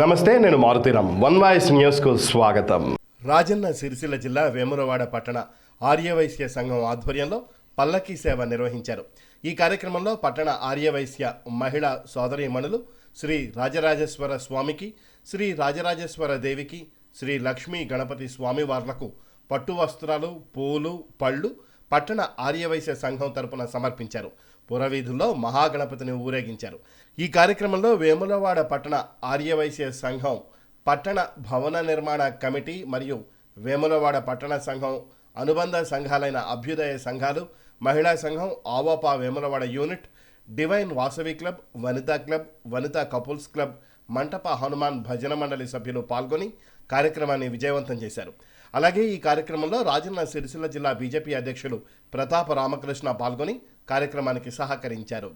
నమస్తే, నేను Maruthi Ram. One voice న్యూస్కు స్వాగతం. రాజన్న సిరిసిల్ల జిల్లా వేములవాడ పట్టణ ఆర్యవైశ్య సంఘం ఆధ్వర్యంలో పల్లకీ సేవ నిర్వహించారు. ఈ కార్యక్రమంలో పట్టణ ఆర్యవైశ్య మహిళా సోదరీమణులు శ్రీ రాజరాజేశ్వర స్వామికి, శ్రీ రాజరాజేశ్వర దేవికి, శ్రీ లక్ష్మీ గణపతి స్వామివార్లకు పట్టు వస్త్రాలు, పూలు, పళ్ళు పట్టణ ఆర్యవైశ్య సంఘం తరపున సమర్పించారు. పురవీధుల్లో మహాగణపతిని ఊరేగించారు. ఈ కార్యక్రమంలో వేములవాడ పట్టణ ఆర్యవైశ్య సంఘం పట్టణ భవన నిర్మాణ కమిటీ మరియు వేములవాడ పట్టణ సంఘం అనుబంధ సంఘాలైన అభ్యుదయ సంఘాలు, మహిళా సంఘం, ఆవాపా Vemulawada unit, divine Vasavi club, Vanitha club, Vanitha couples club, మంటప హనుమాన్ భజన మండలి సభ్యులు పాల్గొని కార్యక్రమాన్ని విజయవంతం చేశారు. అలాగే ఈ కార్యక్రమంలో రాజన్న సిరిసిల్ల జిల్లా బీజేపీ అధ్యక్షులు ప్రతాప రామకృష్ణ పాల్గొని కార్యక్రమానికి సహకరించారు.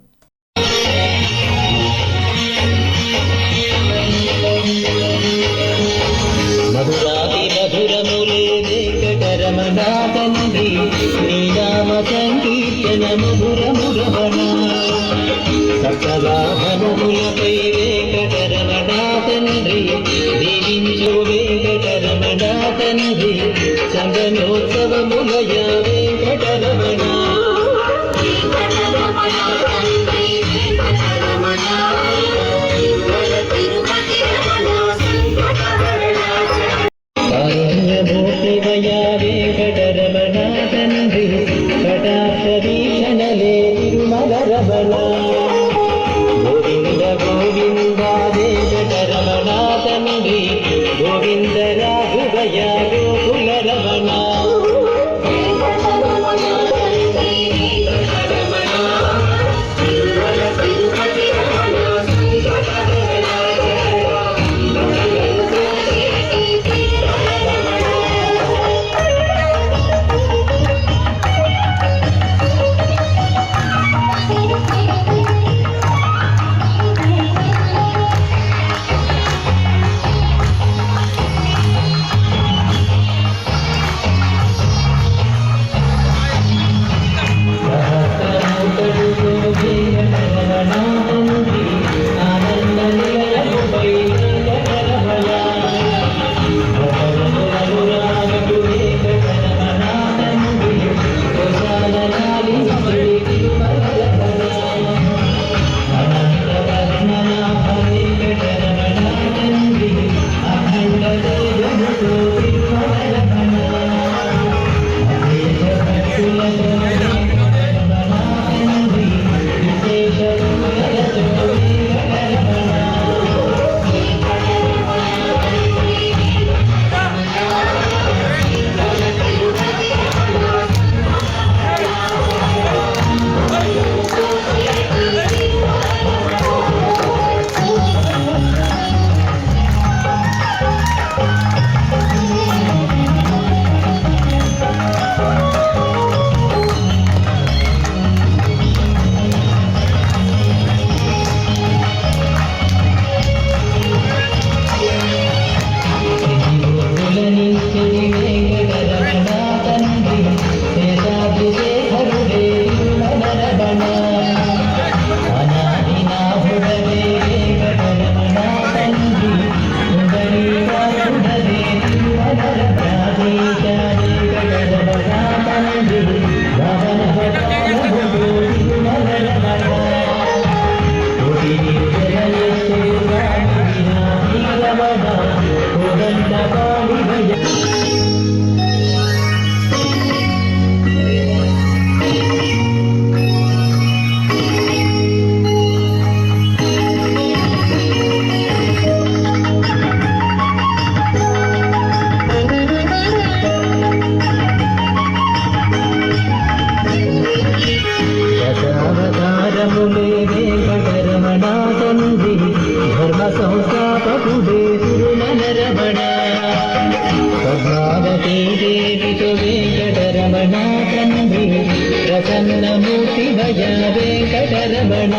ప్రసన్నమూర్తి భజ వెంకటరమణ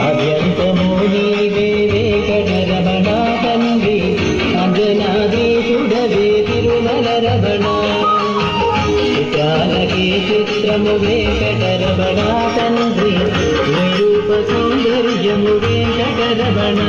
అభ్యంతమూలి వెంకటరమణ తండ్రి అంజనాదీశుడవే తిరుమల రమణ చిత్రాలకి చిత్రము వెంకటరమణ తండ్రి నిరూప సౌందర్యము వెంకటరమణ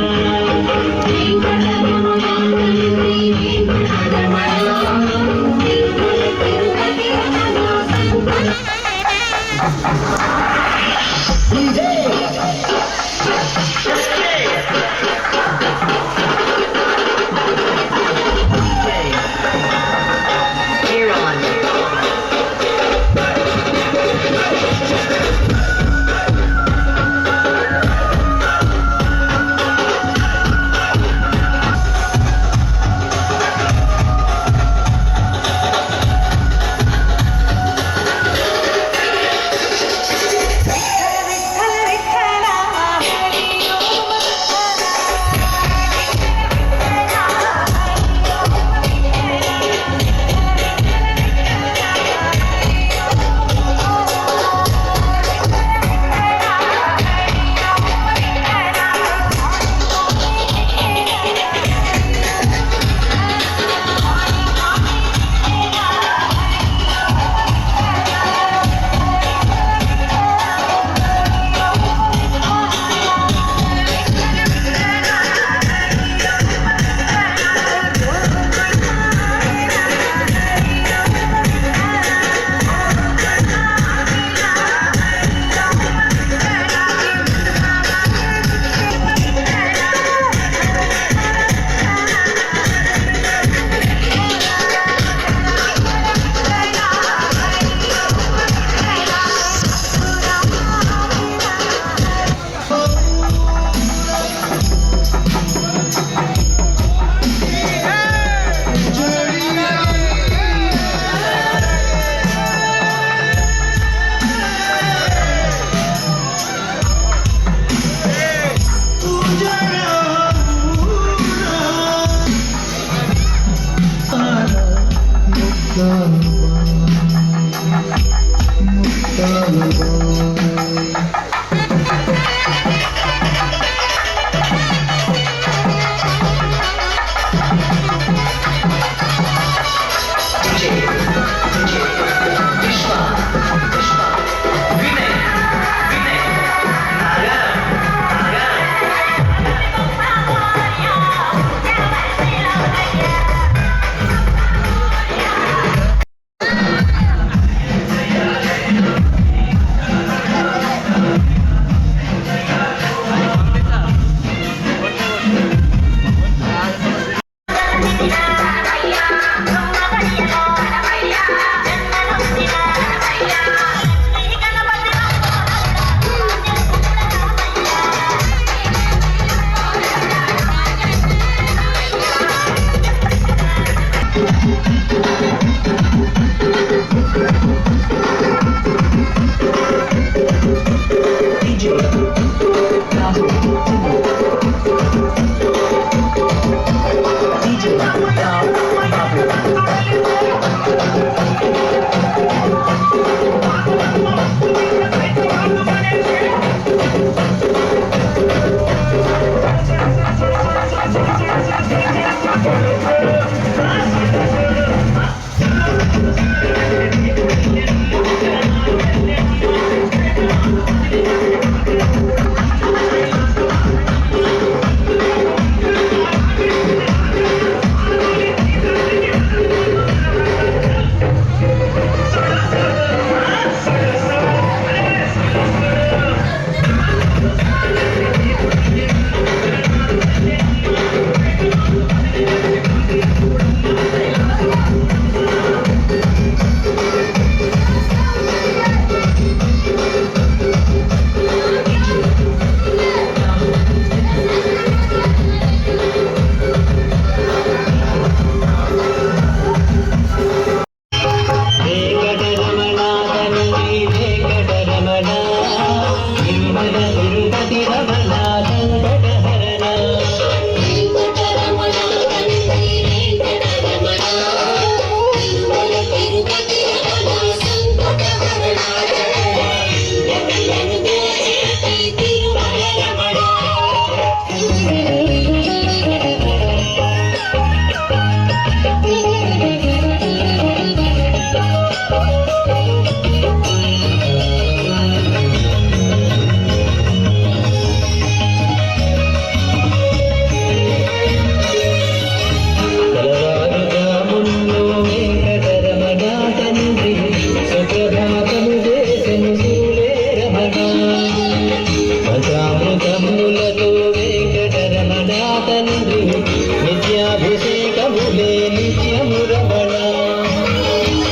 నిలుపులే నిత్యము రమణ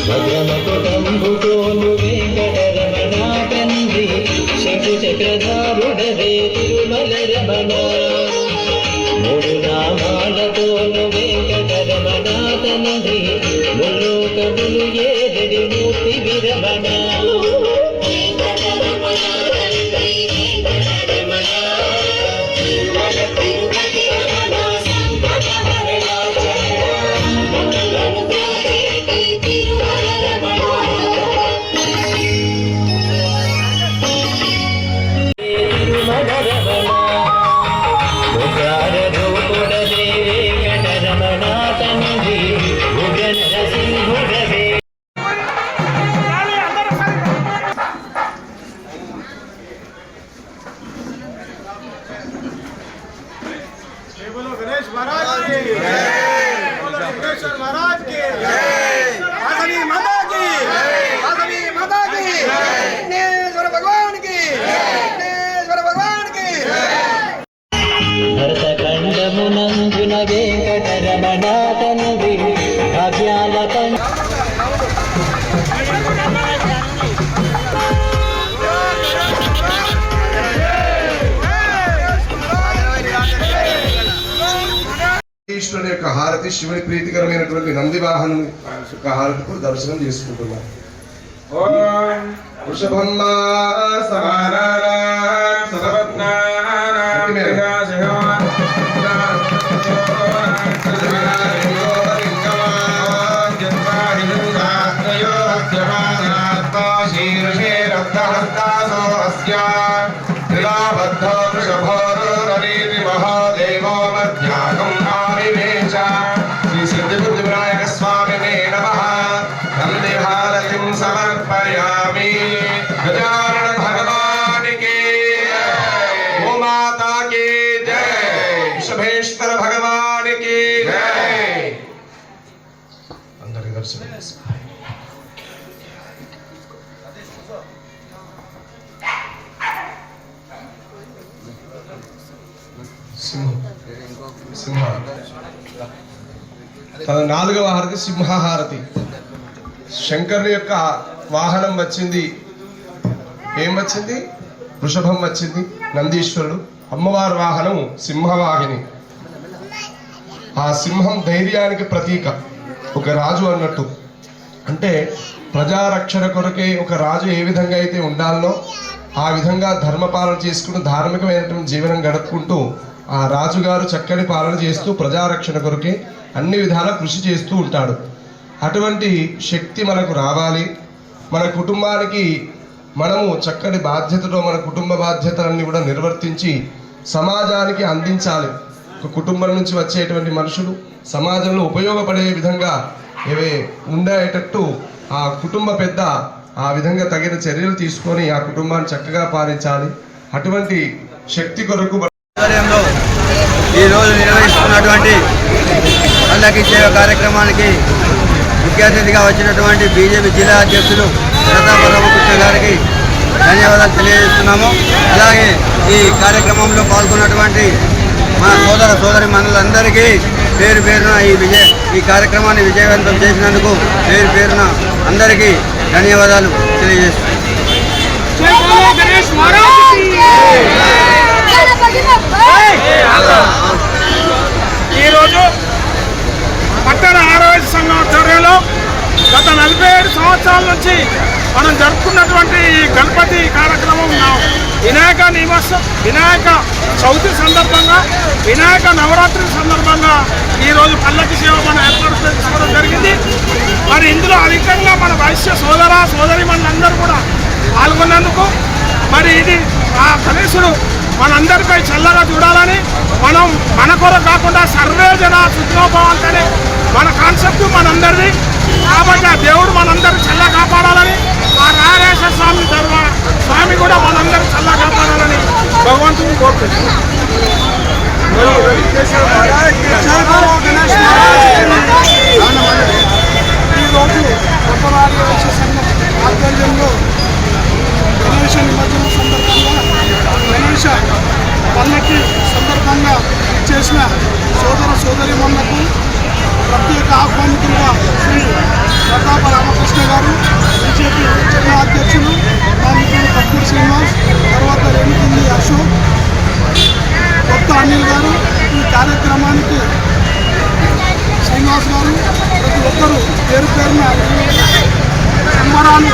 భద్రమకుటంబుతోను వెంకటరమణ తండ్రి శంకు చక్రధారుడవే తిరుమల రమణ మూడు నామాలతోను వెంకటరమణ తండ్రి ముల్లోకములు ఏదడి మూర్తి విరమణ गणेश महाराज की विघ्नेश्वर महाराज की वासवी माता की वासवी माता की विघ्नेश्वर भगवान की विघ्नेश्वर भगवान की భరతఖండమునందున వెంకటరమణ తండ్రి భాగ్యాల ఈశ్వరుని యొక్క హారతి శివుని ప్రీతికరమైనటువంటి నంది వాహనం యొక్క హారతి కూడా దర్శనం చేసుకుంటున్నాం. ఓం వృషభమ్మా सिद्धिबुद्धिविनायक स्वामिने नमः वंदे भारतीं समर्पयामि गजानन भगवान की गो माता की जय वृषभेश्वर भगवान की जय अंदर दर्शन सिंह తన నాలుగవ హారతి సింహహారతి. శంకరుని యొక్క వాహనం వచ్చింది. ఏం వచ్చింది? వృషభం వచ్చింది, నందీశ్వరుడు. అమ్మవారి వాహనం సింహవాహిని. ఆ సింహం ధైర్యానికి ప్రతీక, ఒక రాజు అన్నట్టు. అంటే ప్రజారక్షణ కొరకే ఒక రాజు ఏ విధంగా అయితే ఉండాలనో ఆ విధంగా ధర్మపాలన చేసుకుంటూ ధార్మికమైనటువంటి జీవనం గడుపుకుంటూ ఆ రాజుగారు చక్కని పాలన చేస్తూ ప్రజారక్షణ కొరకే అన్ని విధాల కృషి చేస్తూ ఉంటాడు. అటువంటి శక్తి మనకు రావాలి. మన కుటుంబానికి మనము చక్కటి బాధ్యతతో మన కుటుంబ బాధ్యతలన్నీ కూడా నిర్వర్తించి సమాజానికి అందించాలి. ఒక కుటుంబం నుంచి వచ్చేటువంటి మనుషులు సమాజంలో ఉపయోగపడే విధంగా ఏవే ఉండేటట్టు ఆ కుటుంబ పెద్ద ఆ విధంగా తగిన చర్యలు తీసుకొని ఆ కుటుంబాన్ని చక్కగా పాలించాలి. అటువంటి శక్తి కొరకు ఈరోజు నిర్వహిస్తున్నటువంటి పల్లకి సేవ కార్యక్రమానికి ముఖ్య అతిథిగా వచ్చినటువంటి బీజేపీ జిల్లా అధ్యక్షులు ప్రతాప రామకృష్ణ గారికి ధన్యవాదాలు తెలియజేస్తున్నాము. అలాగే ఈ కార్యక్రమంలో పాల్గొన్నటువంటి మన సోదరి మనులందరికీ పేరు పేరున ఈ కార్యక్రమాన్ని విజయవంతం చేసినందుకు పేరు పేరున అందరికీ ధన్యవాదాలు తెలియజేస్తున్నాము. ఈరోజు పట్టణ ఆరోగ్య సంఘం ఆధ్వర్యంలో గత 47 సంవత్సరాల నుంచి మనం జరుపుకున్నటువంటి ఈ గణపతి కార్యక్రమం వినాయక నిమజ్జనం, వినాయక చవితి సందర్భంగా, వినాయక నవరాత్రి సందర్భంగా ఈరోజు పల్లకి సేవ మనం ఏర్పాటు చేసుకోవడం జరిగింది. మరి ఇందులో అధికంగా మన వైశ్య సోదరిమణులందరూ కూడా పాల్గొన్నందుకు మరి ఇది ఆ గణేశుడు మనందరిపై చల్లగా చూడాలని, మనం మన కొరకు కాకుండా సర్వే జన సుఖనోభవంతనే మన కాన్సెప్ట్ మనందరిది. కాబట్టి ఆ దేవుడు మనందరినీ చల్ల కాపాడాలని, ఆ రాజేశ్వర స్వామి కూడా మనందరినీ చల్ల కాపాడాలని భగవంతుని కోరుకుంటున్నాం. ఈరోజు కొత్తవారి ఆధ్వర్యంలో గణేశ నిమజ్జనం సందర్భంగా, గణేశ పల్లకి సందర్భంగా చేసిన సోదరిమణులకు ప్రత్యేక యొక్క ఆహ్వానితులుగా శ్రీ ప్రతాప రామకృష్ణ గారు, బీజేపీ జిల్లా అధ్యక్షులు మా మిత్రులు కప్పూర్ శ్రీనివాస్, తర్వాత రేణుకింది అశోక్, కొత్త అనిల్ గారు, ఈ కార్యక్రమానికి శ్రీనివాస్ గారు, ప్రతి ఒక్కరూ పేరు పేరున సంబరాలు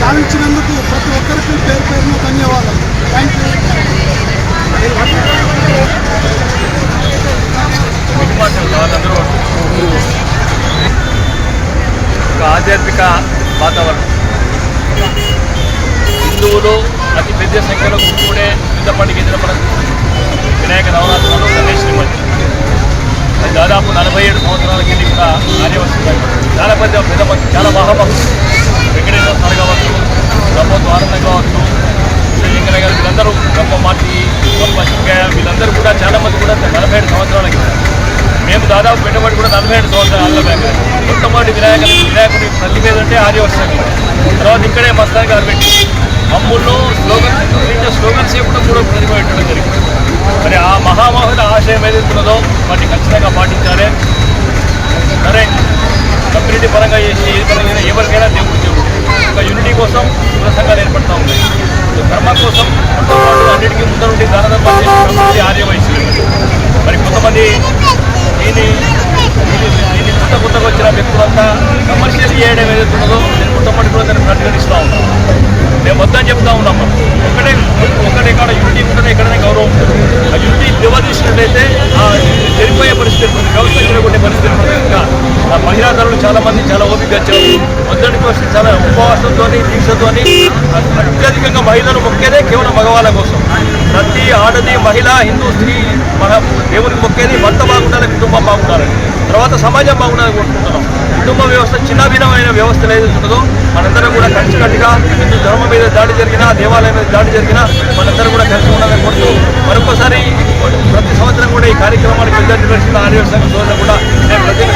గావించినందుకు ప్రతి ఒక్కరికి పేరు పేరున ధన్యవాదాలు. Thank you. ఒక ఆధ్యాత్మిక వాతావరణం, హిందువులు అతి పెద్ద సంఖ్యలో కూడే పెద్ద పండుగ ఎదురు మనకు వినాయక నవరాత్రులు గణేష్ నిమజ్జనం. అది దాదాపు 47 సంవత్సరాల కింద కూడా కార్యవస్తుంది. చాలా పెద్ద మంది, చాలా మహాభక్తులు, వెంకటేశ్వర స్వామి కావచ్చు, బ్రహ్మోత్తు ఆనందం కావచ్చు, శంకర గారు, వీళ్ళందరూ బ్రహ్మ మాటి పశ్చిమకాయ, వీళ్ళందరూ కూడా చాలామంది కూడా 47 సంవత్సరాల కింద. మేము దాదాపు పెట్టుబడి కూడా 47 సంవత్సరాల బ్యాంక్. మొట్టమొదటి వినాయకుడి ప్రతి మీద అంటే ఆర్యవర్షం. తర్వాత ఇక్కడే మస్తాన్ గారు పెట్టి మమ్మల్ని స్లోగన్స్ కూడా ప్రతిభ పెట్టడం జరిగింది. మరి ఆ మహామహుల ఆశయం ఏదైతున్నదో వాటిని ఖచ్చితంగా పాటించాలి. సరే, కమ్యూనిటీ పరంగా చేసి ఏ పరంగా ఎవరికైనా దేవుడు ఒక యూనిటీ కోసం కుల సంఘాలు ఏర్పడుతూ ఉన్నాయి. ధర్మం కోసం అన్నిటికీ ముందరుండి దానధర్మాలు చేసి ఆర్యవైశ్యులు. మరి కొంతమంది దీన్ని కొత్తగా వచ్చిన వ్యక్తులంతా కమర్షియల్ చేయడం ఏదైతున్నదో నేను మొట్టమొదటి కూడా దాన్ని ప్రతిఘటిస్తూ ఉన్నాను. మేము వద్దని చెప్తా ఉన్నాం. ఒకటే కాడ యూనిటీ ఉంటుందో ఎక్కడైనా గౌరవం ఉంటుంది. ఆ యూనిటీ దెబ్బతీసినట్లయితే ఆ జరిపోయే పరిస్థితి ఉంటుంది, వ్యవస్థ చెరగొట్టే పరిస్థితి ఉంటుంది. ఇంకా ఆ మహిళాదారులు చాలామంది చాలా ఓపిక వచ్చారు. మొదటికి వస్తే చాలా ఉపవాసంతో దీక్షతో అత్యధికంగా మహిళలు మొక్కేదే కేవలం మగవాళ్ళ కోసం. ప్రతి ఆడది, మహిళ, హిందూ, స్త్రీ దేవునికి మొక్కేది భర్త బాగుండాలి, కుటుంబం బాగుండాలని, తర్వాత సమాజం బాగుండాలని కోరుకుంటున్నాం. కుటుంబ వ్యవస్థ చిన్నభిన్నమైన వ్యవస్థలు ఏదైతుందో మనందరం కూడా కలిసికట్టుగా హిందూ ధర్మం మీద దాడి జరిగినా, దేవాలయం మీద దాడి జరిగినా మనందరం కూడా కలిసి ఉండాలని కోరుతూ మరొకసారి ప్రతి సంవత్సరం కూడా ఈ కార్యక్రమానికి పెద్ద నిర్వహిస్తున్న ఆర్యవర్ష సంఘం కూడా నేను ప్రత్యేక